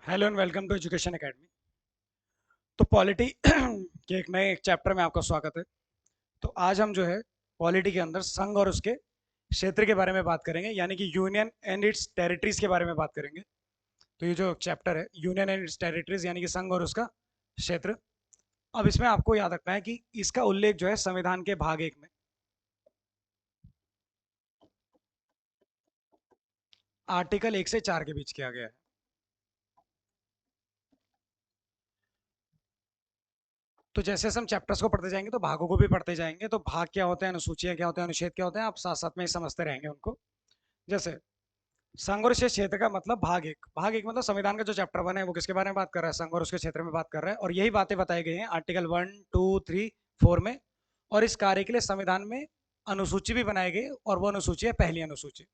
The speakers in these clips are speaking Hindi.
Hello and welcome to education academy. तो पॉलिटी के एक नए चैप्टर में आपका स्वागत है। तो आज हम जो है पॉलिटी के अंदर संघ और उसके क्षेत्र के बारे में बात करेंगे, यानी कि यूनियन एंड इट्स टेरिटरीज के बारे में बात करेंगे। तो ये जो चैप्टर है यूनियन एंड इट्स टेरिटरीज यानी कि संघ और उसका क्षेत्र। अब इसमें आपको याद रखना है कि इसका उल्लेख जो है संविधान के भाग 1 में आर्टिकल 1 से 4 के बीच किया गया है। तो जैसे जैसे हम चैप्टर्स को पढ़ते जाएंगे तो भागों को भी पढ़ते जाएंगे। तो भाग क्या होते हैं, अनुसूचियां क्या होते हैं, अनुच्छेद क्या होते हैं, आप साथ साथ में ही समझते रहेंगे उनको। जैसे संघ और उसके क्षेत्र का मतलब भाग एक मतलब संविधान का जो चैप्टर 1 है वो किसके बारे में बात कर रहा है, संघ और उसके क्षेत्र में बात कर रहा है। और यही बातें बताई गई हैं आर्टिकल 1, 2, 3, 4 में। और इस कार्य के लिए संविधान में अनुसूची भी बनाई गई और वो अनुसूची है पहली अनुसूची।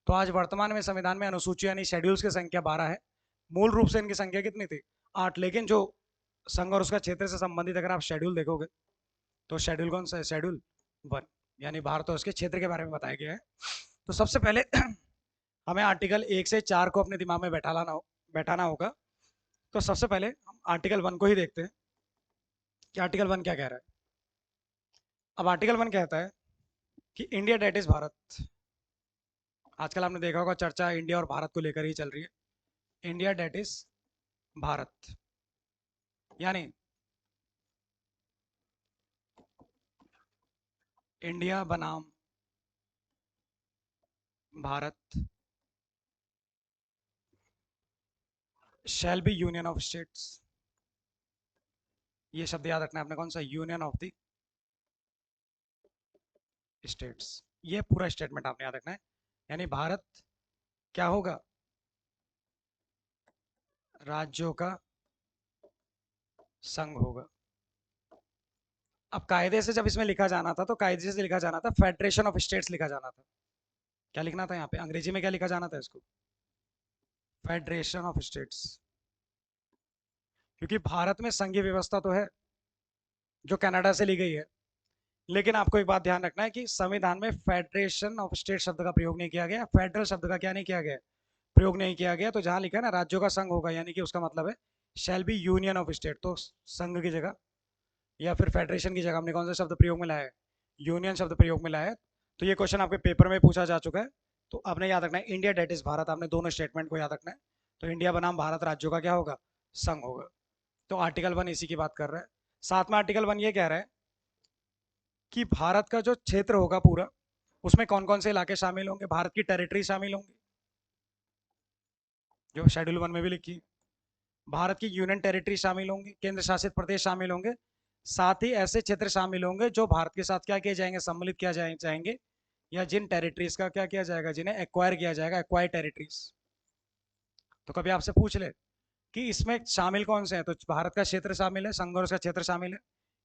तो आज वर्तमान में संविधान में अनुसूची यानी शेड्यूल्स की संख्या 12 है। मूल रूप से इनकी संख्या कितनी थी, 8। लेकिन जो संघ और उसका क्षेत्र से संबंधित अगर आप शेड्यूल देखोगे तो शेड्यूल कौन सा है, शेड्यूल 1, यानी भारत और उसके क्षेत्र के बारे में बताया गया है। तो सबसे पहले हमें आर्टिकल 1 से 4 को अपने दिमाग में बैठाना होगा। तो सबसे पहले हम आर्टिकल 1 को ही देखते हैं कि आर्टिकल 1 क्या कह रहा है। अब आर्टिकल 1 कहता है कि इंडिया डेट इज भारत। आजकल आपने देखा होगा चर्चा इंडिया और भारत को लेकर ही चल रही है। इंडिया डेट इज भारत यानी इंडिया बनाम Bharat shall be union of states. ये शब्द याद रखना है आपने, कौन सा, यूनियन ऑफ द स्टेट्स। ये पूरा स्टेटमेंट आपने याद रखना है। यानी भारत क्या होगा, राज्यों का संघ होगा। अब कायदे से जब इसमें लिखा जाना था तो कायदे से लिखा जाना था फेडरेशन ऑफ स्टेट्स लिखा जाना था। क्या लिखना था यहाँ पे, अंग्रेजी में क्या लिखा जाना था इसको, फेडरेशन ऑफ स्टेट्स। क्योंकि भारत में संघीय व्यवस्था तो है जो कनाडा से ली गई है। लेकिन आपको एक बात ध्यान रखना है कि संविधान में फेडरेशन ऑफ स्टेट शब्द का प्रयोग नहीं किया गया, फेडरल शब्द का क्या नहीं किया गया, प्रयोग नहीं किया गया। तो जहां लिखा है ना राज्यों का संघ होगा, यानी कि उसका मतलब है शैल बी यूनियन ऑफ स्टेट। तो संघ की जगह या फिर फेडरेशन की जगह हमने कौन सा शब्द प्रयोग में लाया है, यूनियन शब्द प्रयोग में लाया है। तो ये क्वेश्चन आपके पेपर में पूछा जा चुका है। तो आपने याद रखना है इंडिया डेट इज भारत, आपने दोनों स्टेटमेंट को याद रखना है। तो इंडिया बनाम भारत राज्यों का क्या होगा, संघ होगा। तो आर्टिकल 1 इसी की बात कर रहा है। साथ में आर्टिकल 1 ये कह रहा है कि भारत का जो क्षेत्र होगा पूरा, उसमें कौन कौन से इलाके शामिल होंगे, भारत की टेरिटरी शामिल होंगी जो शेड्यूल 1 में भी लिखी है। भारत की यूनियन टेरिटरी शामिल होंगी, केंद्र शासित प्रदेश शामिल होंगे। साथ ही ऐसे क्षेत्र शामिल होंगे जो भारत के साथ क्या किए जाएंगे, सम्मिलित किया जाएंगे, या जिन टेरिटरीज का क्या किया जाएगा, जिन्हें एक्वायर किया जाएगा, एक्वायर टेरिटरीज। तो कभी आपसे पूछ ले कि इसमें शामिल कौन से हैं, तो भारत का क्षेत्र शामिल है, संघ और उसका क्षेत्र शामिल है,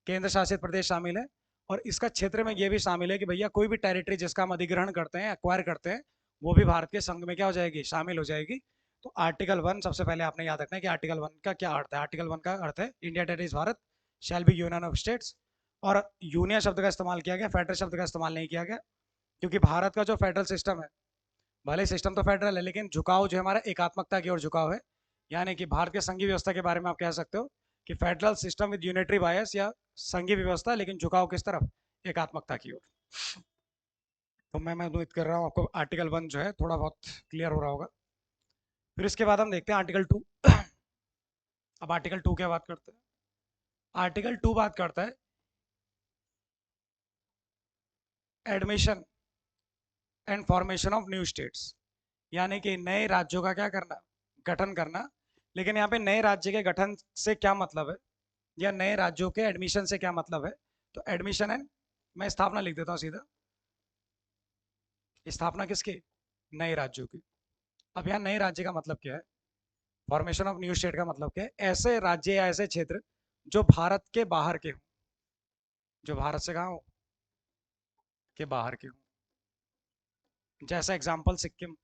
केंद्र शासित प्रदेश शामिल है। और इसका क्षेत्र में ये भी शामिल है कि भैया कोई भी टेरिटरी जिसका हम अधिग्रहण करते हैं, एक्वायर करते हैं, वो भी भारत के संघ में क्या हो जाएगी, शामिल हो जाएगी। तो आर्टिकल 1 सबसे पहले आपने याद रखना है कि आर्टिकल 1 का क्या अर्थ है। आर्टिकल 1 का अर्थ है India territories Bharat shall be union of states. और यूनियन शब्द का इस्तेमाल किया गया, फेडरल शब्द का इस्तेमाल नहीं किया गया। क्योंकि भारत का जो फेडरल सिस्टम है, भले सिस्टम तो फेडरल है लेकिन झुकाव जो हमारा एकात्मकता की ओर झुकाव है। यानी कि भारत के संघीय व्यवस्था के बारे में आप कह सकते हो कि फेडरल सिस्टम विद यूनिटरी बायस, या संघीय व्यवस्था लेकिन झुकाव किस तरफ, एकात्मकता की ओर। तो मैं उम्मीद कर रहा हूँ आपको आर्टिकल 1 जो है थोड़ा बहुत क्लियर हो रहा होगा। फिर इसके बाद हम देखते हैं आर्टिकल 2। अब आर्टिकल 2 क्या बात करते हैं, आर्टिकल 2 बात करता है admission and formation of new states. यानी कि नए राज्यों का क्या करना, गठन करना। लेकिन यहाँ पे नए राज्य के गठन से क्या मतलब है, या नए राज्यों के एडमिशन से क्या मतलब है। तो एडमिशन एंड, मैं स्थापना लिख देता हूँ सीधा, स्थापना किसकी, नए राज्यों की। अब यहाँ नए राज्य का मतलब क्या है, फॉर्मेशन ऑफ न्यू स्टेट का मतलब क्या है, ऐसे राज्य या ऐसे क्षेत्र जो भारत के बाहर के हों, जो भारत से कहाँ हो, के बाहर के हों। जैसा एग्जाम्पल सिक्किम।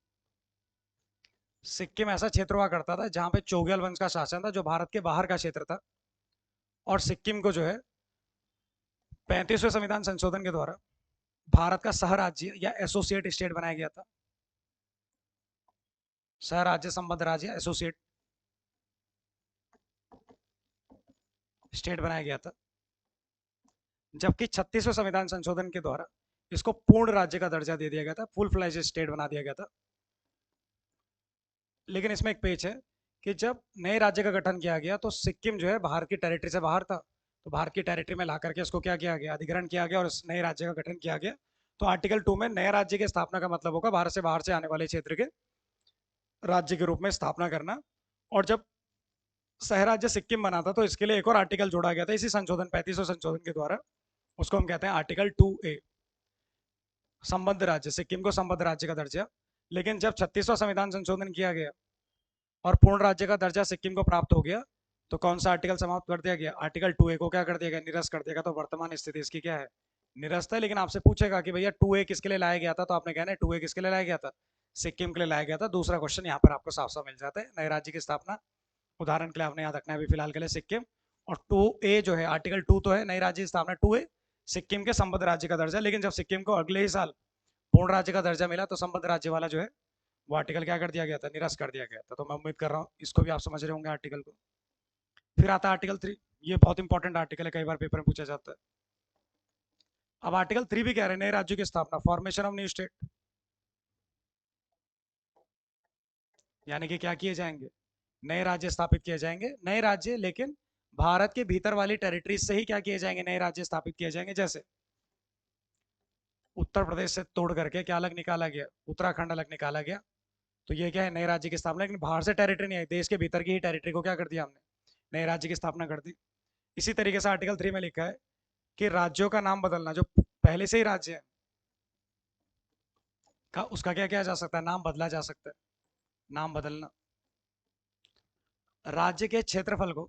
सिक्किम ऐसा क्षेत्र हुआ करता था जहाँ पे चोगल वंश का शासन था, जो भारत के बाहर का क्षेत्र था। और सिक्किम को जो है 35वें संविधान संशोधन के द्वारा भारत का सह राज्य या एसोसिएट स्टेट बनाया गया था। सह राज्य, संबद्ध राज्य, एसोसिएट। स्टेट बनाया गया था, जबकि 36वें संविधान संशोधन के द्वारा इसको पूर्ण राज्य का दर्जा दे दिया गया था, फुल फ्लैज स्टेट बना दिया गया था। लेकिन इसमें एक पेच है कि जब नए राज्य का गठन किया गया तो सिक्किम जो है भारत की टेरिटरी से बाहर था, तो भारत की टेरिटरी में ला करके इसको क्या किया गया, अधिग्रहण किया गया और इस नए राज्य का गठन किया गया। तो आर्टिकल 2 में नए राज्य की स्थापना का मतलब होगा भारत से बाहर से आने वाले क्षेत्र के राज्य के रूप में स्थापना करना। और जब सह राज्य सिक्किम बना था तो इसके लिए एक और आर्टिकल जोड़ा गया था इसी संशोधन 35वें संशोधन के द्वारा, उसको हम कहते हैं आर्टिकल 2A, संबद्ध राज्य, सिक्किम को संबद्ध राज्य का दर्जा। लेकिन जब 36वां संविधान संशोधन किया गया और पूर्ण राज्य का दर्जा सिक्किम को प्राप्त हो गया तो कौन सा आर्टिकल समाप्त कर दिया गया, आर्टिकल 2A को क्या कर दिया गया, निरस्त कर दिया गया। तो वर्तमान स्थिति इसकी क्या है, निरस्त है। लेकिन आपसे पूछेगा कि भैया 2A किसके लिए लाया गया था, तो आपने कहना है 2A किसके लिए लाया गया था, सिक्किम के लिए लाया गया था। दूसरा क्वेश्चन यहाँ पर आपको साफ साफ मिल जाता है, नए राज्य की स्थापना, उदाहरण के लिए आपने याद रखना है अभी फिलहाल के लिए सिक्किम। और 2A जो है, आर्टिकल 2 तो है नई राज्य की स्थापना, 2A सिक्किम के संबद्ध राज्य का दर्जा। लेकिन जब सिक्किम को अगले ही साल पूर्ण राज्य का दर्जा मिला तो संबद्ध राज्य वाला जो है वो आर्टिकल क्या कर दिया गया था, निरस्त कर दिया गया था। तो मैं उम्मीद कर रहा हूँ इसको भी आप समझ रहे होंगे आर्टिकल को। फिर आता है आर्टिकल 3, ये बहुत इंपॉर्टेंट आर्टिकल है, कई बार पेपर में पूछा जाता है। अब आर्टिकल 3 भी कह रहे हैं नए राज्यों की स्थापना, फॉर्मेशन ऑफ न्यू स्टेट, यानी कि क्या किए जाएंगे, नए राज्य स्थापित किए जाएंगे। नए राज्य लेकिन भारत के भीतर वाली टेरिटरीज से ही क्या किए जाएंगे, नए राज्य स्थापित किए जाएंगे। जैसे उत्तर प्रदेश से तोड़ करके क्या अलग निकाला गया, उत्तराखंड अलग निकाला गया, तो ये क्या है, नए राज्य की स्थापना। लेकिन बाहर से टेरिटरी नहीं आई, देश के भीतर की ही टेरिटरी को क्या कर दिया हमने, नए राज्य की स्थापना कर दी। इसी तरीके से आर्टिकल 3 में लिखा है कि राज्यों का नाम बदलना, जो पहले से ही राज्य है का उसका क्या किया जा सकता है, नाम बदला जा सकता है। नाम बदलना, राज्य के क्षेत्रफल को,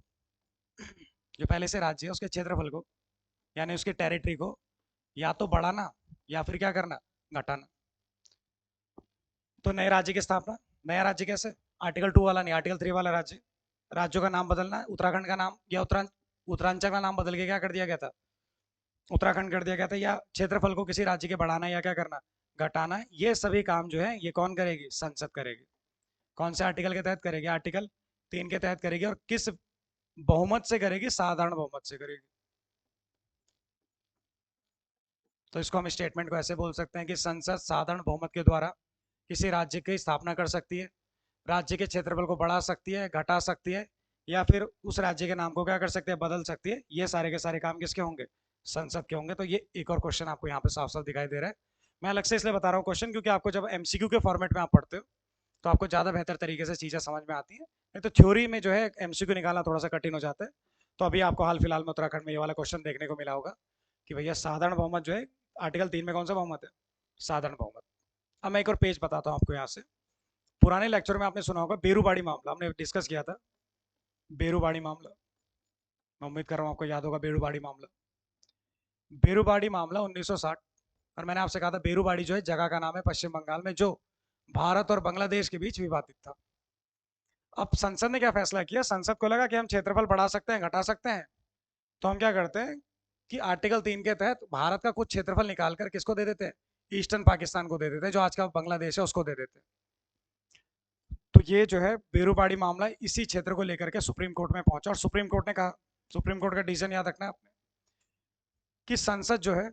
जो पहले से राज्य है उसके क्षेत्रफल को यानी उसकी टेरिटरी को या तो बढ़ाना या फिर क्या करना, घटाना। तो नए राज्य की स्थापना, नया राज्य कैसे, आर्टिकल 2 वाला नहीं, आर्टिकल 3 वाला राज्य, राज्यों का नाम बदलना, उत्तराखंड का नाम या उत्तरांचल का नाम बदल के क्या कर दिया गया था, उत्तराखंड कर दिया गया था। या क्षेत्रफल को किसी राज्य के बढ़ाना या क्या करना, घटाना। ये सभी काम जो है ये कौन करेगी, संसद करेगी। कौन से आर्टिकल के तहत करेगी, आर्टिकल 3 के तहत करेगी। और किस बहुमत से करेगी, साधारण बहुमत से करेगी। तो इसको हम स्टेटमेंट को ऐसे बोल सकते हैं कि संसद साधारण बहुमत के द्वारा किसी राज्य की स्थापना कर सकती है, राज्य के क्षेत्रफल को बढ़ा सकती है, घटा सकती है, या फिर उस राज्य के नाम को क्या कर सकते हैं, बदल सकती है। ये सारे के सारे काम किसके होंगे, संसद के होंगे। तो ये एक और क्वेश्चन आपको यहाँ पे साफ साफ दिखाई दे रहा है। मैं अलग से इसलिए बता रहा हूँ क्वेश्चन, क्योंकि आपको जब एमसीक्यू के फॉर्मेट में आप पढ़ते हो तो आपको ज़्यादा बेहतर तरीके से चीज़ें समझ में आती है। नहीं तो थ्योरी में जो है एमसीक्यू निकालना थोड़ा सा कठिन हो जाता है। तो अभी आपको हाल फिलहाल में उत्तराखंड में ये वाला क्वेश्चन देखने को मिला होगा कि भैया साधारण बहुमत जो है, आर्टिकल 3 में कौन सा बहुमत है, साधारण बहुमत। अब मैं एक और पेज बताता हूँ आपको यहाँ से। पुराने लेक्चर में आपने सुना होगा बेरूबाड़ी मामला, हमने डिस्कस किया था बेरूबाड़ी मामला। मैं उम्मीद कर रहा हूँ आपको याद होगा बेरूबाड़ी मामला। बेरूबाड़ी मामला 1960, और मैंने आपसे कहा था बेरूबाड़ी जो है जगह का नाम है पश्चिम बंगाल में, जो भारत और बांग्लादेश के बीच विवादित था। अब संसद ने क्या फैसला किया, संसद को लगा कि हम क्षेत्रफल बढ़ा सकते हैं, घटा सकते हैं। तो हम क्या करते हैं कि आर्टिकल 3 के तहत भारत का कुछ क्षेत्रफल निकालकर किसको दे देते हैं, ईस्टर्न पाकिस्तान को दे देते हैं, जो आज का बांग्लादेश है उसको दे देते हैं। तो ये जो है बेरूबाड़ी मामला इसी क्षेत्र को लेकर के सुप्रीम कोर्ट में पहुंचा, और सुप्रीम कोर्ट ने कहा, सुप्रीम कोर्ट का डिसीजन याद रखना है आपने, कि संसद जो है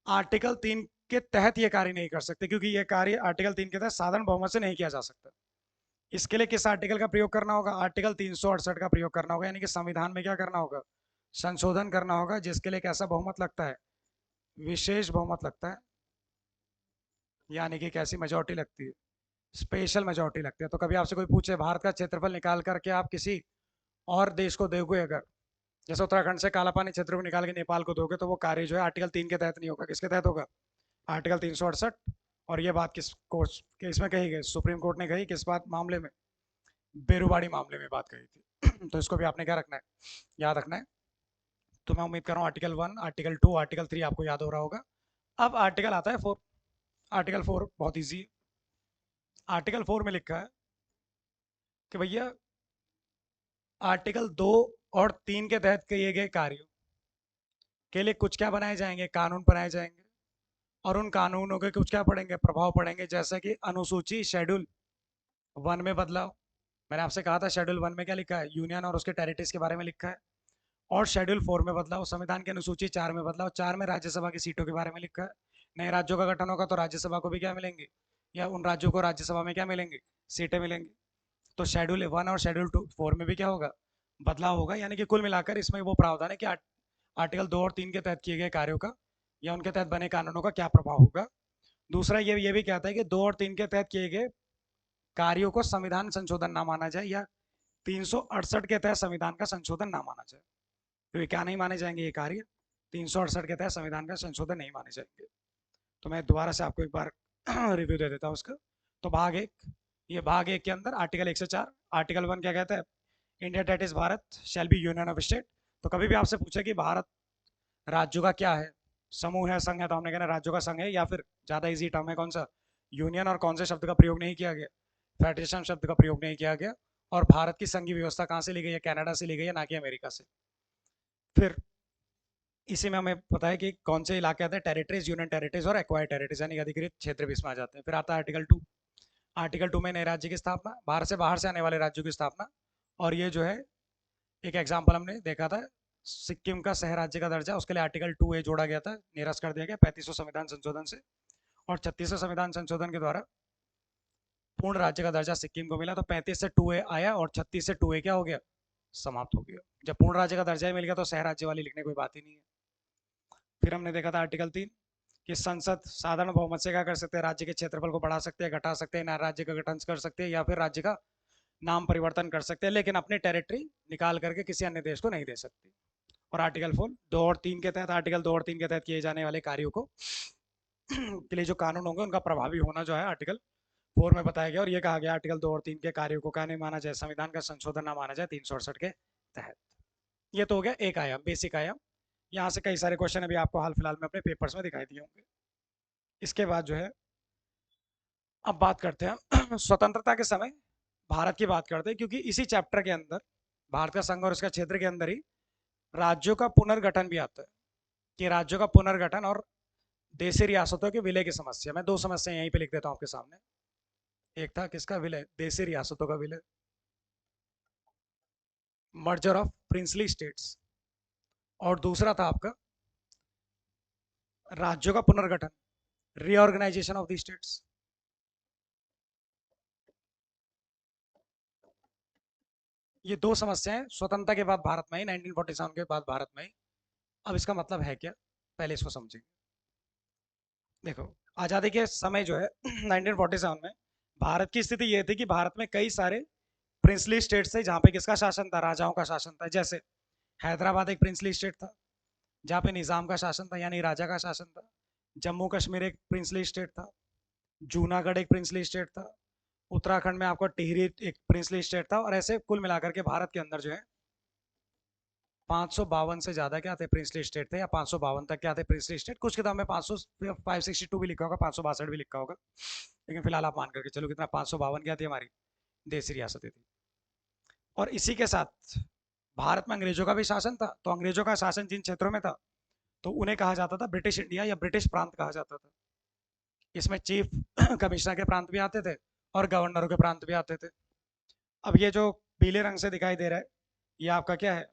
आर्टिकल 3 के तहत ये कार्य नहीं कर सकते, क्योंकि ये कार्य आर्टिकल 3 के तहत साधारण बहुमत से नहीं किया जा सकता। इसके लिए किस आर्टिकल का प्रयोग करना होगा, आर्टिकल 368 का प्रयोग करना होगा, यानी कि संविधान में क्या करना होगा, संशोधन करना होगा, जिसके लिए कैसा बहुमत लगता है, विशेष बहुमत लगता है, यानी कि कैसी मेजोरिटी लगती है, स्पेशल मेजोरिटी लगती है। तो कभी आपसे कोई पूछे भारत का क्षेत्रफल निकाल करके आप किसी और देश को दोगे, अगर जैसे उत्तराखंड से कालापानी क्षेत्र को निकाल के नेपाल को दोगे, तो वो कार्य जो है आर्टिकल 3 के तहत नहीं होगा, किसके तहत होगा, आर्टिकल 368। और ये बात किस कोर्ट केस में कही गई, सुप्रीम कोर्ट ने कही, किस बात मामले में, बेरूबाड़ी मामले में बात कही थी। तो इसको भी आपने क्या रखना है, याद रखना है। तो मैं उम्मीद कर रहा हूँ आर्टिकल 1, आर्टिकल 2, आर्टिकल 3 आपको याद हो रहा होगा। अब आर्टिकल आता है 4। आर्टिकल 4 बहुत ईजी है। आर्टिकल 4 में लिखा है कि भैया आर्टिकल 2 और 3 के तहत किए गए कार्यों के लिए कुछ क्या बनाए जाएंगे, कानून बनाए जाएंगे। और उन कानूनों के कुछ क्या पड़ेंगे, प्रभाव पड़ेंगे, जैसे कि अनुसूची शेड्यूल 1 में बदलाव। मैंने आपसे कहा था शेड्यूल 1 में क्या लिखा है, यूनियन और उसके टेरिटरीज के बारे में लिखा है। और शेड्यूल 4 में बदलाव, संविधान की अनुसूची 4 में बदलाव, 4 में राज्यसभा की सीटों के बारे में लिखा है। नए राज्यों का गठन होगा तो राज्यसभा को भी क्या मिलेंगे, या उन राज्यों को राज्यसभा में क्या मिलेंगे, सीटें मिलेंगी। तो शेड्यूल 1 और शेड्यूल 4 में भी क्या होगा, बदलाव होगा। यानी कि कुल मिलाकर इसमें वो प्रावधान है कि आर्टिकल 2 और 3 के तहत किए गए कार्यों का या उनके तहत बने कानूनों का क्या प्रभाव होगा। दूसरा ये भी कहता है कि 2 और 3 के तहत किए गए कार्यों को संविधान संशोधन ना माना जाए, या 368 के तहत संविधान का संशोधन ना माना जाए। तो ये क्या नहीं माने जाएंगे, ये कार्य 368 के तहत संविधान का संशोधन नहीं माने जाएंगे। तो मैं दोबारा से आपको एक बार रिव्यू दे देता हूँ उसका। तो भाग एक, ये भाग एक के अंदर आर्टिकल 104, आर्टिकल 1 क्या कहता है, India that is Bharat shall be union of state. तो कभी भी आपसे पूछे कि भारत राज्यों का क्या है, समूह है, संघ है, तो हमने कहना राज्यों का संघ है, या फिर ज्यादा इजी टर्म है कौन सा, यूनियन। और कौन से शब्द का प्रयोग नहीं किया गया, फेडरेशन शब्द का प्रयोग नहीं किया गया। और भारत की संघीय व्यवस्था कहाँ से ली गई है, कनाडा से ली गई है, ना कि अमेरिका से। फिर इसी में हमें पता है कि कौन से इलाके आते हैं, टेरिटरीज, यूनियन टेरिटरीज और एक्वायर्ड टेरिटरीज, यानी अधिकृत क्षेत्र भी इसमें आ जाते हैं। फिर आता है आर्टिकल 2, आर्टिकल 2 में नए राज्य की स्थापना, भारत से बाहर से आने वाले राज्यों की स्थापना। और ये जो है एक एग्जाम्पल हमने देखा था, सिक्किम का सह राज्य का दर्जा, उसके लिए आर्टिकल 2A जोड़ा गया था, निरस्त कर दिया गया 3500 संविधान संशोधन से। और 3600 संविधान संशोधन के द्वारा पूर्ण राज्य का दर्जा सिक्किम को मिला। तो 35 से 2A आया और 36 से 2A क्या हो गया, समाप्त हो गया। जब पूर्ण राज्य का दर्जा ही मिल गया तो सह राज्य वाली लिखने की कोई बात ही नहीं है। फिर हमने देखा था आर्टिकल 3 कि संसद साधारण बहुमत से क्या कर सकते हैं, राज्य के क्षेत्रफल को बढ़ा सकते हैं, घटा सकते हैं, नया राज्य का गठन कर सकते हैं, या फिर राज्य का नाम परिवर्तन कर सकते हैं, लेकिन अपनी टेरिटरी निकाल करके किसी अन्य देश को नहीं दे सकती। और आर्टिकल 4 2 और 3 के तहत, आर्टिकल 2 और 3 के तहत किए जाने वाले कार्यों को के लिए जो कानून होंगे उनका प्रभावी होना जो है आर्टिकल 4 में बताया गया। और ये कहा गया आर्टिकल 2 और 3 के कार्यों को क्या नहीं माना जाए, संविधान का संशोधन ना माना जाए 368 के तहत। ये तो हो गया एक आयाम, बेसिक आयाम। यहाँ से कई सारे क्वेश्चन अभी आपको हाल फिलहाल में अपने पेपर्स में दिखाई दिए होंगे। इसके बाद जो है अब बात करते हैं स्वतंत्रता के समय भारत की बात करते हैं, क्योंकि इसी चैप्टर के अंदर भारत का संघ और इसका क्षेत्र के अंदर ही राज्यों का पुनर्गठन भी आता है, कि राज्यों का पुनर्गठन और देशी रियासतों के विलय की समस्या। मैं दो समस्या यहीं पे लिख देता हूँ आपके सामने। एक था किसका विलय, देशी रियासतों का विलय, मर्जर ऑफ प्रिंसली स्टेट्स। और दूसरा था आपका राज्यों का पुनर्गठन, रीऑर्गेनाइजेशन ऑफ द स्टेट्स। ये दो समस्याएं स्वतंत्रता के बाद भारत में ही, 1947 के बाद भारत में ही। अब इसका मतलब है क्या, पहले इसको समझें। देखो, आज़ादी के समय जो है 1947 में भारत की स्थिति ये थी कि भारत में कई सारे प्रिंसली स्टेट्स थे जहाँ पे किसका शासन था, राजाओं का शासन था। जैसे हैदराबाद एक प्रिंसली स्टेट था जहाँ पे निज़ाम का शासन था, यानी राजा का शासन था। जम्मू कश्मीर एक प्रिंसली स्टेट था। जूनागढ़ एक प्रिंसली स्टेट था। उत्तराखंड में आपका टिहरी एक प्रिंसली स्टेट था। और ऐसे कुल मिलाकर के भारत के अंदर जो है 552 से ज्यादा क्या थे, प्रिंसली स्टेट थे, या 552 तक क्या थे, प्रिंसली स्टेट। कुछ किताब में 562 भी लिखा होगा, 562 भी लिखा होगा, लेकिन फिलहाल आप मान करके चलो कितना, 552 क्या थी हमारी देशी रियासतें थी। और इसी के साथ भारत में अंग्रेजों का भी शासन था। तो अंग्रेजों का शासन जिन क्षेत्रों में था तो उन्हें कहा जाता था ब्रिटिश इंडिया या ब्रिटिश प्रांत कहा जाता था। इसमें चीफ कमिश्नर के प्रांत भी आते थे और गवर्नरों के प्रांत भी आते थे। अब ये जो पीले रंग से दिखाई दे रहा है ये आपका क्या है,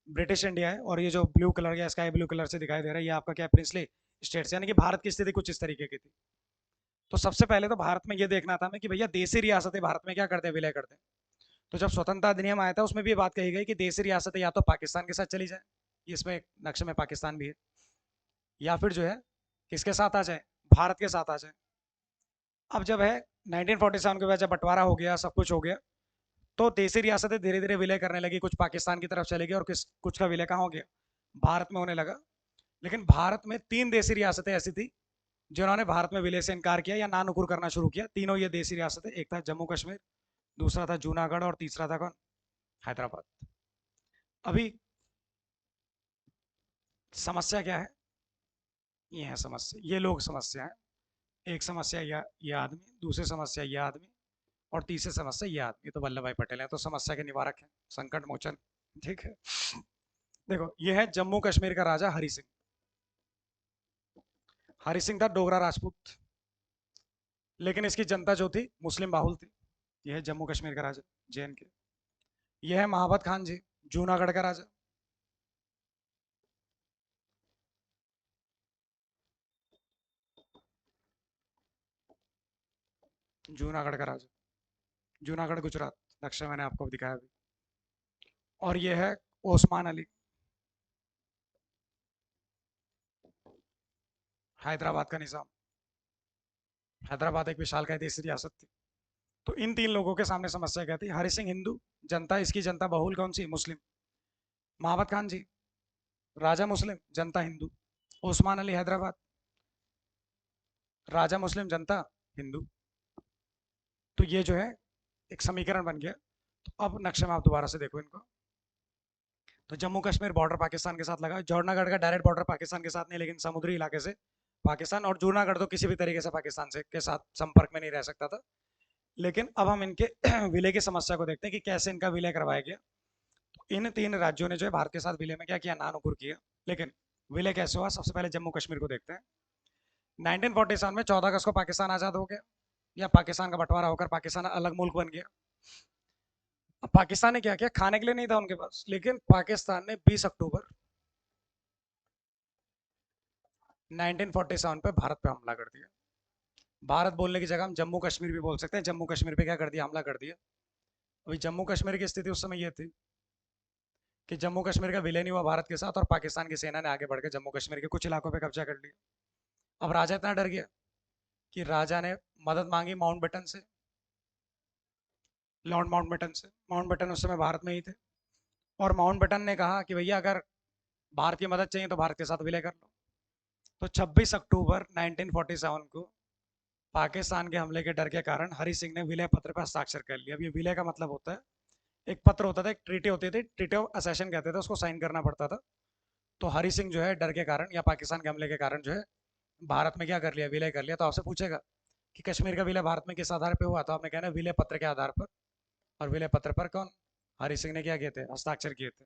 ब्रिटिश इंडिया है। और ये जो ब्लू कलर या स्काई ब्लू कलर से दिखाई दे रहा है ये आपका क्या है, प्रिंसली स्टेट्स। यानी कि भारत की स्थिति कुछ इस तरीके की थी। तो सबसे पहले तो भारत में ये देखना था हमें कि भैया देशी रियासतें भारत में क्या करते हैं, विलय करते हैं। तो जब स्वतंत्रता अधिनियम आया था उसमें भी ये बात कही गई कि देशी रियासतें या तो पाकिस्तान के साथ चली जाए, इसमें नक्शे में पाकिस्तान भी है, या फिर जो है किसके साथ आ जाए, भारत के साथ आ जाए। अब जब है 1947 के बाद जब बंटवारा हो गया, सब कुछ हो गया, तो देशी रियासतें धीरे धीरे विलय करने लगी। कुछ पाकिस्तान की तरफ चली गई और कुछ का विलय कहाँ हो गया, भारत में होने लगा। लेकिन भारत में 3 देशी रियासतें ऐसी थी जिन्होंने भारत में विलय से इनकार किया या ना नुकुर करना शुरू किया। तीनों ये देशी रियासतें, एक था जम्मू कश्मीर, दूसरा था जूनागढ़, और तीसरा था कौन, हैदराबाद। अभी समस्या क्या है, ये है समस्या, ये लोग समस्या है। एक समस्या ये आदमी, दूसरी समस्या ये आदमी, और तीसरी समस्या ये आदमी। तो वल्लभ भाई पटेल है तो समस्या के निवारक है, संकट मोचन। ठीक है, देखो ये है जम्मू कश्मीर का राजा हरि सिंह। हरि सिंह था डोगरा राजपूत, लेकिन इसकी जनता जो थी मुस्लिम बाहुल थी। यह है जम्मू कश्मीर का राजा, JNK। यह है महाबत खान जी, जूनागढ़ का राजा। जूनागढ़ का राजा, जूनागढ़ गुजरात, नक्शा मैंने आपको दिखाया अभी। और ये है ओस्मान अली, हैदराबाद का निजाम। हैदराबाद एक विशालकाय देशी रियासत थी। तो इन तीन लोगों के सामने समस्या क्या थी? हरि सिंह हिंदू, जनता, इसकी जनता बहुल कौन सी? मुस्लिम। महाबत खान जी राजा मुस्लिम, जनता हिंदू। ओस्मान अली हैदराबाद, राजा मुस्लिम, जनता हिंदू। तो ये जो है एक समीकरण बन गया। तो अब नक्शे में आप दोबारा से देखो इनको। तो जम्मू कश्मीर बॉर्डर पाकिस्तान के साथ लगा, जौनागढ़ का डायरेक्ट बॉर्डर पाकिस्तान के साथ नहीं, लेकिन समुद्री इलाके से पाकिस्तान, और जूनागढ़ तो किसी भी तरीके से पाकिस्तान से के साथ संपर्क में नहीं रह सकता था। लेकिन अब हम इनके विलय की समस्या को देखते हैं कि कैसे इनका विलय करवाया गया। तो इन तीन राज्यों ने जो है भारत के साथ विलय में क्या किया? नानुकुर किया। लेकिन विलय कैसे हुआ? सबसे पहले जम्मू कश्मीर को देखते हैं। 1947 में 14 अगस्त को पाकिस्तान आज़ाद हो गया, या पाकिस्तान का बंटवारा होकर पाकिस्तान अलग मुल्क बन गया। अब पाकिस्तान ने क्या किया? खाने के लिए नहीं था उनके पास, लेकिन पाकिस्तान ने 20 अक्टूबर 1947 पे भारत पे हमला कर दिया। भारत बोलने की जगह हम जम्मू कश्मीर भी बोल सकते हैं। जम्मू कश्मीर पे क्या कर दिया? हमला कर दिया। अभी जम्मू कश्मीर की स्थिति उस समय यह थी कि जम्मू कश्मीर का विलय नहीं हुआ भारत के साथ, और पाकिस्तान की सेना ने आगे बढ़ के जम्मू कश्मीर के कुछ इलाकों पे कब्जा कर लिया। अब राजा इतना डर गया कि राजा ने मदद मांगी माउंटबेटन से, लॉर्ड माउंटबेटन से। माउंटबेटन उस समय भारत में ही थे, और माउंटबेटन ने कहा कि भैया अगर भारत की मदद चाहिए तो भारत के साथ विलय कर लो। तो 26 अक्टूबर 1947 को पाकिस्तान के हमले के डर के कारण हरि सिंह ने विलय पत्र पर हस्ताक्षर कर लिया। अब ये विलय का मतलब होता है, एक पत्र होता था, एक ट्रीटी होती थी, ट्रीटी ऑफ असेशन कहते थे उसको, साइन करना पड़ता था। तो हरि सिंह जो है डर के कारण या पाकिस्तान के हमले के कारण जो है भारत में क्या कर लिया? विलय कर लिया। तो आपसे पूछेगा कि कश्मीर का विलय भारत में किस आधार पर हुआ? तो आपने कहना विलय पत्र के आधार पर। और विलय पत्र पर कौन? हरि सिंह ने क्या किए थे? हस्ताक्षर किए थे।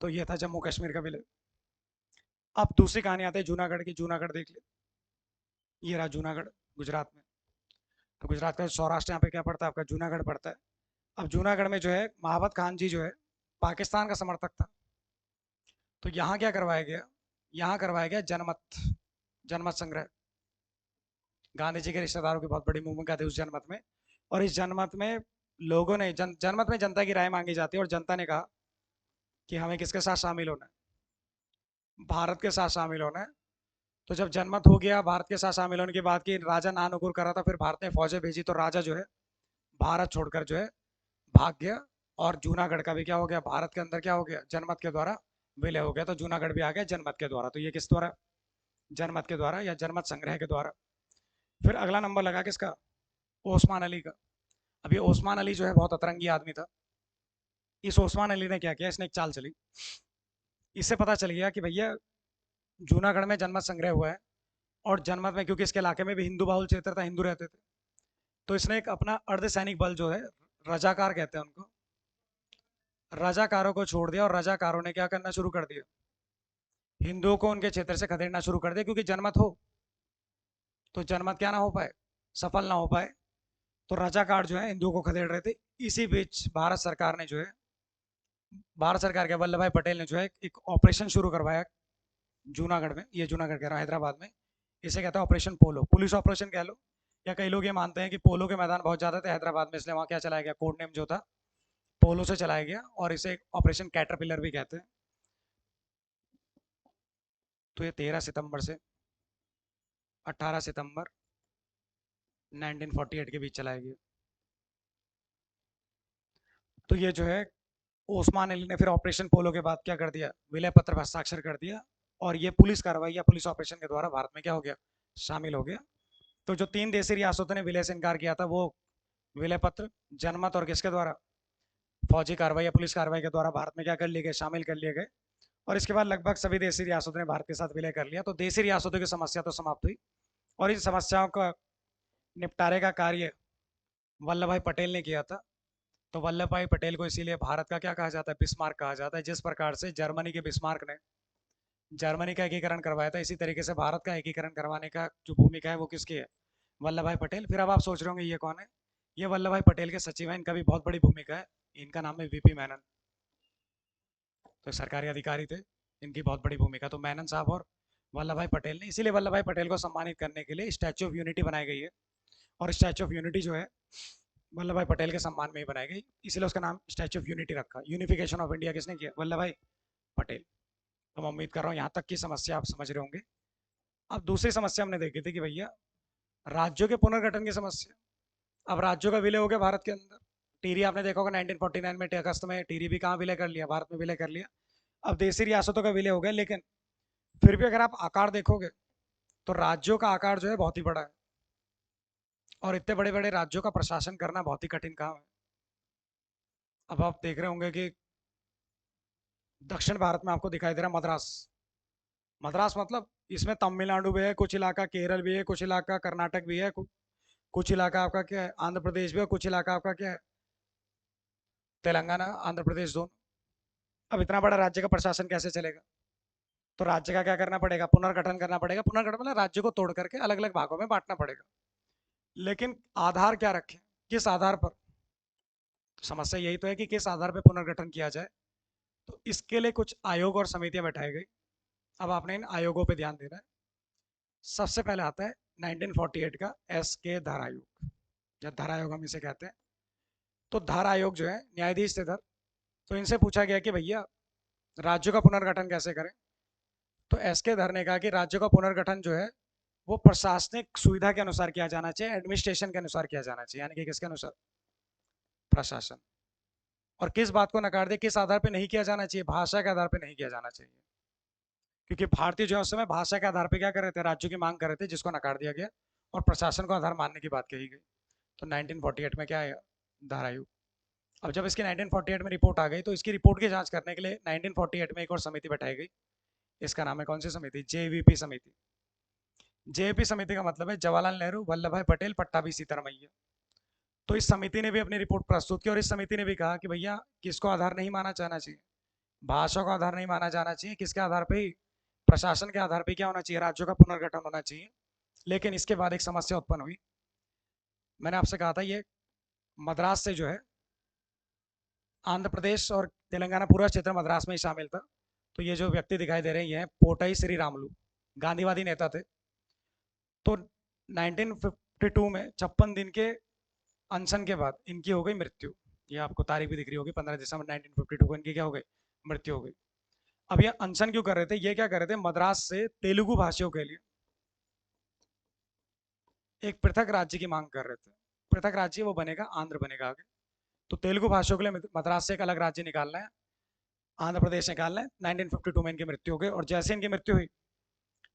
तो ये था जम्मू कश्मीर का विलय। अब दूसरी कहानी आते हैं जूनागढ़ की। जूनागढ़ देख ले, ये रहा जूनागढ़ गुजरात में। तो गुजरात का सौराष्ट्र यहाँ पे क्या पड़ता है? आपका जूनागढ़ पड़ता है। अब जूनागढ़ में जो है महाबत खान जी जो है पाकिस्तान का समर्थक था। तो यहाँ क्या करवाया गया? यहाँ करवाया गया जनमत, जनमत संग्रह। गांधी जी के रिश्तेदारों की बहुत बड़ी भूमिका थी उस जनमत में। और इस जनमत में लोगों ने जनमत में जनता की राय मांगी जाती है, और जनता ने कहा कि हमें किसके साथ शामिल होना है? भारत के साथ शामिल होना है। तो जब जनमत हो गया भारत के साथ शामिल होने के बाद कि राजा नानुकुर कर रहा था, फिर भारत ने फौजें भेजी, तो राजा जो है भारत छोड़कर जो है भाग गया। और जूनागढ़ का भी क्या हो गया? भारत के अंदर क्या हो गया? जनमत के द्वारा विलय हो गया। तो जूनागढ़ भी आ गया जनमत के द्वारा। तो ये किस द्वारा? जनमत के द्वारा या जनमत संग्रह के द्वारा। फिर अगला नंबर लगा किसका? ओस्मान अली का। अब ये ओस्मान अली जो है बहुत अतरंगी आदमी था। इस ओस्मान अली ने क्या किया? इसने एक चाल चली। इससे पता चल गया कि भैया जूनागढ़ में जनमत संग्रह हुआ है, और जनमत में क्योंकि इसके इलाके में भी हिंदू बाहुल क्षेत्र था, हिंदू रहते थे, तो इसने एक अपना अर्धसैनिक बल जो है, रजाकार कहते हैं उनको, रजाकारों को छोड़ दिया। और रजाकारों ने क्या करना शुरू कर दिया? हिंदुओं को उनके क्षेत्र से खदेड़ना शुरू कर दिया। क्योंकि जनमत हो तो जनमत क्या ना हो पाए? सफल ना हो पाए। तो रजाकार जो है हिंदुओं को खदेड़ रहे थे। इसी बीच भारत सरकार ने जो है, भारत सरकार के वल्लभ भाई पटेल ने जो है एक ऑपरेशन शुरू करवाया जूनागढ़ में। ये जूनागढ़ कह रहा हूँ, हैदराबाद में। इसे कहते हैं ऑपरेशन पोलो, पुलिस ऑपरेशन कह लो। या कई लोग ये मानते हैं कि पोलो के मैदान बहुत ज़्यादा थे हैदराबाद में, इसलिए वहाँ क्या चलाया गया? कोड नेम जो था पोलो से चलाया गया, और इसे ऑपरेशन कैटरपिलर भी कहते हैं। तो ये 13 सितंबर से 18 सितंबर 1948 के बीच चलाया गया। तो ये जो है ओस्मान अली ने फिर ऑपरेशन पोलो के बाद क्या कर दिया? विलय पत्र पर हस्ताक्षर कर दिया। और ये पुलिस कार्रवाई या पुलिस ऑपरेशन के द्वारा भारत में क्या हो गया? शामिल हो गया। तो जो तीन देशी रियासतों ने विलय से इनकार किया था, वो विलय पत्र, जनमत और किसके द्वारा? फौजी कार्रवाई या पुलिस कार्रवाई के द्वारा भारत में क्या कर लिए गए? शामिल कर लिए गए। और इसके बाद लगभग सभी देशी रियासतों ने भारत के साथ विलय कर लिया। तो देशी रियासतों की समस्या तो समाप्त हुई, और इन समस्याओं का निपटारे का कार्य वल्लभ भाई पटेल ने किया था। तो वल्लभ भाई पटेल को इसीलिए भारत का क्या कहा जाता है? बिस्मार्क कहा जाता है। जिस प्रकार से जर्मनी के बिस्मार्क ने जर्मनी का एकीकरण करवाया था, इसी तरीके से भारत का एकीकरण करवाने का जो भूमिका है वो किसकी है? वल्लभ भाई पटेल। फिर अब आप सोच रहे होंगे ये कौन है? ये वल्लभ भाई पटेल के सचिव हैं, इनका भी बहुत बड़ी भूमिका है। इनका नाम है वीपी मेनन। तो सरकारी अधिकारी थे, इनकी बहुत बड़ी भूमिका। तो मेनन साहब और वल्लभ भाई पटेल ने, इसीलिए वल्लभ भाई पटेल को सम्मानित करने के लिए स्टैच्यू ऑफ यूनिटी बनाई गई है। और स्टैचू ऑफ यूनिटी जो है वल्लभ भाई पटेल के सम्मान में ही बनाई गई, इसलिए उसका नाम स्टैचू ऑफ यूनिटी रखा। यूनिफिकेशन ऑफ इंडिया किसने किया? वल्लभ भाई पटेल। तो मैं उम्मीद कर रहा हूँ यहाँ तक की समस्या आप समझ रहे होंगे। अब दूसरी समस्या हमने देखी थी कि भैया राज्यों के पुनर्गठन की समस्या। अब राज्यों का विलय हो गया भारत के अंदर। टीरी आपने देखा होगा 1949 में अगस्त में टीरी भी कहाँ विलय कर लिया? भारत में विलय कर लिया। अब देशी रियासतों का विलय हो गया, लेकिन फिर भी अगर आप आकार देखोगे तो राज्यों का आकार जो है बहुत ही बड़ा है, और इतने बड़े बड़े राज्यों का प्रशासन करना बहुत ही कठिन काम है। अब आप देख रहे होंगे कि दक्षिण भारत में आपको दिखाई दे रहा है मद्रास। मद्रास मतलब इसमें तमिलनाडु भी है, कुछ इलाका केरल भी है, कुछ इलाका कर्नाटक भी है, कुछ इलाका आपका क्या है आंध्र प्रदेश भी है, कुछ इलाका आपका क्या है तेलंगाना आंध्र प्रदेश दोनों। अब इतना बड़ा राज्य का प्रशासन कैसे चलेगा? तो राज्य का क्या करना पड़ेगा? पुनर्गठन करना पड़ेगा। पुनर्गठन मतलब राज्य को तोड़ करके अलग अलग भागों में बांटना पड़ेगा। लेकिन आधार क्या रखें, किस आधार पर? तो समस्या यही तो है कि किस आधार पर पुनर्गठन किया जाए। तो इसके लिए कुछ आयोग और समितियां बैठाई गई। अब आपने इन आयोगों पर ध्यान देना है। सबसे पहले आता है 1948 का एस के धार आयोग, या धार आयोग हम इसे कहते हैं। तो धार आयोग जो है न्यायाधीश थे इधर। तो इनसे पूछा गया कि भैया राज्यों का पुनर्गठन कैसे करें? तो एस के धर ने कहा कि राज्यों का पुनर्गठन जो है वो प्रशासनिक सुविधा के अनुसार किया जाना चाहिए, एडमिनिस्ट्रेशन के अनुसार किया जाना चाहिए, यानी कि किसके अनुसार? प्रशासन। और किस बात को नकार दे, किस आधार पर नहीं किया जाना चाहिए? भाषा के आधार पर नहीं किया जाना चाहिए, क्योंकि भारतीय जो है उस समय भाषा के आधार पर क्या कर रहे थे? राज्यों की मांग कर रहे थे, जिसको नकार दिया गया और प्रशासन को आधार मानने की बात कही गई। तो 1948 में क्या आया? धारा आयोग। अब जब इसकी 1948 में रिपोर्ट आ गई तो इसकी रिपोर्ट की जांच करने के लिए 1948 में एक और समिति बैठाई गई। इसका नाम है कौन सी समिति? जेवीपी समिति। जेवीपी समिति का मतलब है जवाहरलाल नेहरू वल्लभ भाई पटेल पट्टाभी सीतारामैया। तो इस समिति ने भी अपनी रिपोर्ट प्रस्तुत की और इस समिति ने भी कहा कि भैया किसको आधार नहीं माना जाना चाहिए? भाषा को आधार नहीं माना जाना चाहिए। किसके आधार पर? प्रशासन के आधार पर क्या होना चाहिए? राज्यों का पुनर्गठन होना चाहिए। लेकिन इसके बाद एक समस्या उत्पन्न हुई। मैंने आपसे कहा था ये मद्रास से जो है आंध्र प्रदेश और तेलंगाना पूरा क्षेत्र मद्रास में ही शामिल था। तो ये जो व्यक्ति दिखाई दे रहे हैं पोटाई श्री रामलू, गांधीवादी नेता थे। तो 1952 में 56 दिन के अनशन के बाद इनकी हो गई मृत्यु। ये आपको तारीख भी दिख रही होगी, 15 दिसंबर 1952 को इनकी क्या हो गई? मृत्यु हो गई। अब ये अनशन क्यों कर रहे थे? ये क्या कर रहे थे? मद्रास से तेलुगु भाषियों के लिए एक पृथक राज्य की मांग कर रहे थे। पृथक राज्य वो बनेगा, आंध्र बनेगा आगे। तो तेलुगु भाषियों के लिए मद्रास से एक अलग राज्य निकालना है, आंध्र प्रदेश निकालना है। 1952 में इनकी मृत्यु हो गई और जैसे इनकी मृत्यु हुई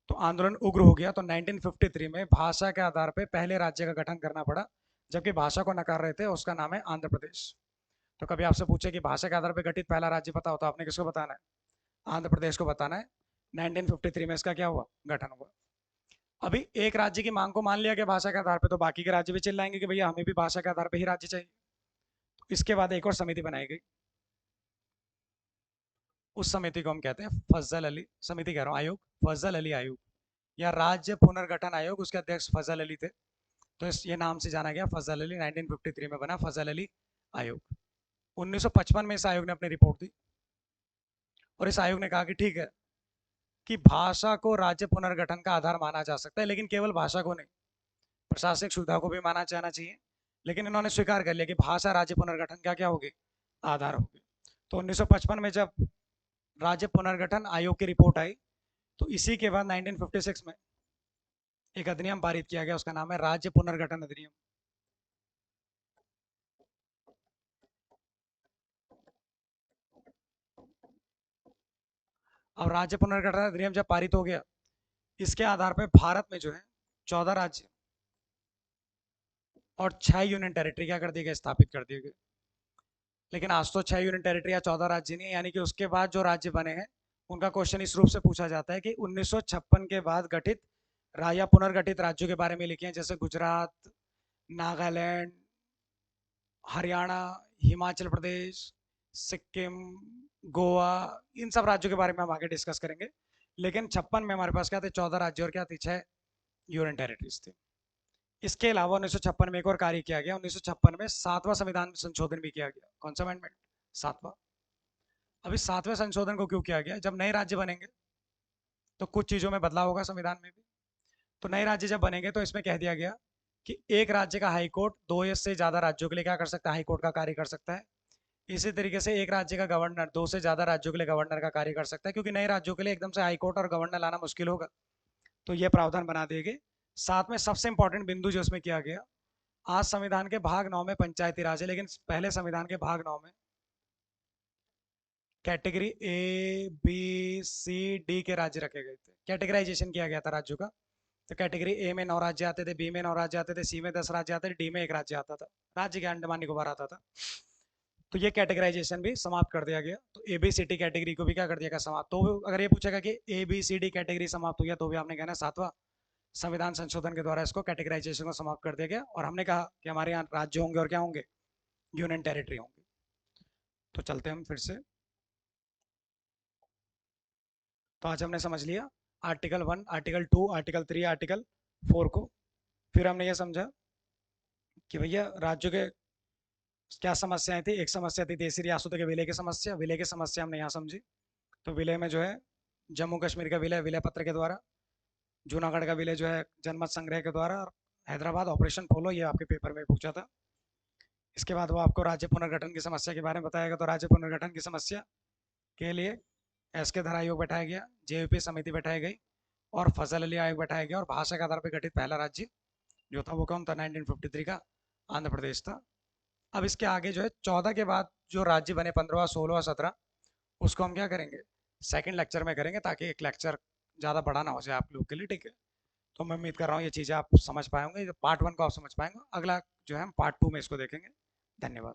तो आंदोलन उग्र हो गया। तो 1953 में भाषा के आधार पर पहले राज्य का गठन करना पड़ा, जबकि भाषा को नकार रहे थे। उसका नाम है आंध्र प्रदेश। तो कभी आपसे पूछे कि भाषा के आधार पर गठित पहला राज्य पता हो तो आपने किसको बताना है? आंध्र प्रदेश को बताना है। 1953 में इसका क्या हुआ? गठन हुआ। अभी एक राज्य की मांग को मान लिया गया भाषा के आधार पर, तो बाकी के राज्य भी चिल्लाएंगे कि भैया हमें भी भाषा के आधार पर ही राज्य चाहिए। तो इसके बाद एक और समिति बनाई गई। उस समिति को हम कहते हैं फजल अली समिति, कह रहा हूँ आयोग, फजल अली आयोग या राज्य पुनर्गठन आयोग। उसके अध्यक्ष फजल अली थे, तो ये नाम से जाना गया फजल अली। 1953 में बना फजल अली आयोग। 1955 में इस आयोग ने अपनी रिपोर्ट दी और इस आयोग ने कहा कि ठीक है कि भाषा को राज्य पुनर्गठन का आधार माना जा सकता है, लेकिन केवल भाषा को नहीं, प्रशासनिक सुविधा को भी माना जाना चाहिए। लेकिन इन्होंने स्वीकार कर लिया कि भाषा राज्य पुनर्गठन का क्या होगी? आधार होगी। तो 1955 में जब राज्य पुनर्गठन आयोग की रिपोर्ट आई तो इसी के बाद 1956 में एक अधिनियम पारित किया गया, उसका नाम है राज्य पुनर्गठन अधिनियम। अब राज्य पुनर्गठन अधिनियम जब पारित हो गया, इसके आधार पर भारत में जो है 14 राज्य और 6 यूनियन टेरिटरी क्या कर दिए गए? स्थापित कर दिए गए। लेकिन आज तो 6 यूनियन टेरिटरी या 14 राज्य नहीं है, यानी कि उसके बाद जो राज्य बने हैं उनका क्वेश्चन इस रूप से पूछा जाता है कि 1956 के बाद गठित या पुनर्गठित राज्यों के बारे में लिखे हैं, जैसे गुजरात, नागालैंड, हरियाणा, हिमाचल प्रदेश, सिक्किम, गोवा। इन सब राज्यों के बारे में हम आगे डिस्कस करेंगे। लेकिन 56 में हमारे पास क्या थे? 14 राज्य और क्या थी? 6 यूनियन टेरिटरीज थी। इसके अलावा 1956 में एक और कार्य किया गया। 1956 में 7वां संविधान संशोधन भी किया गया। कौन सा अमेंडमेंट? 7वां। अभी 7वें संशोधन को क्यों किया गया? जब नए राज्य बनेंगे तो कुछ चीज़ों में बदलाव होगा संविधान में भी। तो नए राज्य जब बनेंगे तो इसमें कह दिया गया कि एक राज्य का हाई कोर्ट दो या से ज़्यादा राज्यों के लिए क्या कर सकता है, हाई कोर्ट का कार्य कर सकता है। इसी तरीके से एक राज्य का गवर्नर दो से ज़्यादा राज्यों के लिए गवर्नर का कार्य कर सकता है, क्योंकि नए राज्यों के लिए एकदम से हाई कोर्ट और गवर्नर लाना मुश्किल होगा। तो ये प्रावधान बना दिए गए। साथ में सबसे इंपॉर्टेंट बिंदु जो इसमें किया गया, आज संविधान के भाग 9 में पंचायती राज है, लेकिन पहले संविधान के भाग 9 में category A B C D के राज्य रखे गए थे, कैटेगराइजेशन किया गया था राज्यों का। तो कैटेगरी ए में 9 राज्य आते थे, बी में 9 राज्य आते थे, सी में 10 राज्य आते थे, डी में 1 राज्य आता था, राज्य के अंडमान निकोबार आता था। तो ये कैटेगराइजेशन भी समाप्त कर दिया गया। तो A B C D category को भी क्या कर दिया गया, समाप्त। तो अगर ये पूछेगा कि A B C D category समाप्त हो गया, तो भी आपने कहना सातवां संविधान संशोधन के द्वारा इसको कैटेगराइजेशन को समाप्त कर दिया गया। और हमने कहा कि हमारे यहाँ राज्य होंगे और क्या होंगे, यूनियन टेरिटरी होंगे। तो चलते हम फिर से। तो आज हमने समझ लिया आर्टिकल 1, आर्टिकल 2, आर्टिकल 3, आर्टिकल 4 को। फिर हमने ये समझा कि भैया राज्यों के क्या समस्याएं थी। एक समस्या थी देशी रियासतों के विलय की समस्या, विलय की समस्या हमने यहाँ समझी। तो विलय में जो है जम्मू कश्मीर का विलय विलय पत्र के द्वारा, जूनागढ़ का विलय जो है जनमत संग्रह के द्वारा, और हैदराबाद ऑपरेशन पोलो, ये आपके पेपर में पूछा था। इसके बाद वो आपको राज्य पुनर्गठन की समस्या के बारे में बताएगा। तो राज्य पुनर्गठन की समस्या के लिए एस के धर आयोग बैठाया गया, जेयूपी समिति बैठाई गई, और फजल अली आयोग बैठाया गया। और भाषा के आधार पर गठित पहला राज्य जो था वो कौन था, 1953 का आंध्र प्रदेश था। अब इसके आगे जो है 14 के बाद जो राज्य बने 15, 16, 17, उसको हम क्या करेंगे, सेकंड लेक्चर में करेंगे, ताकि एक लेक्चर ज़्यादा बड़ा ना हो जाए आप लोग के लिए, ठीक है। तो मैं उम्मीद कर रहा हूँ ये चीज़ें आप समझ पाएंगे, पार्ट 1 को आप समझ पाएंगे। अगला जो है हम पार्ट 2 में इसको देखेंगे। धन्यवाद।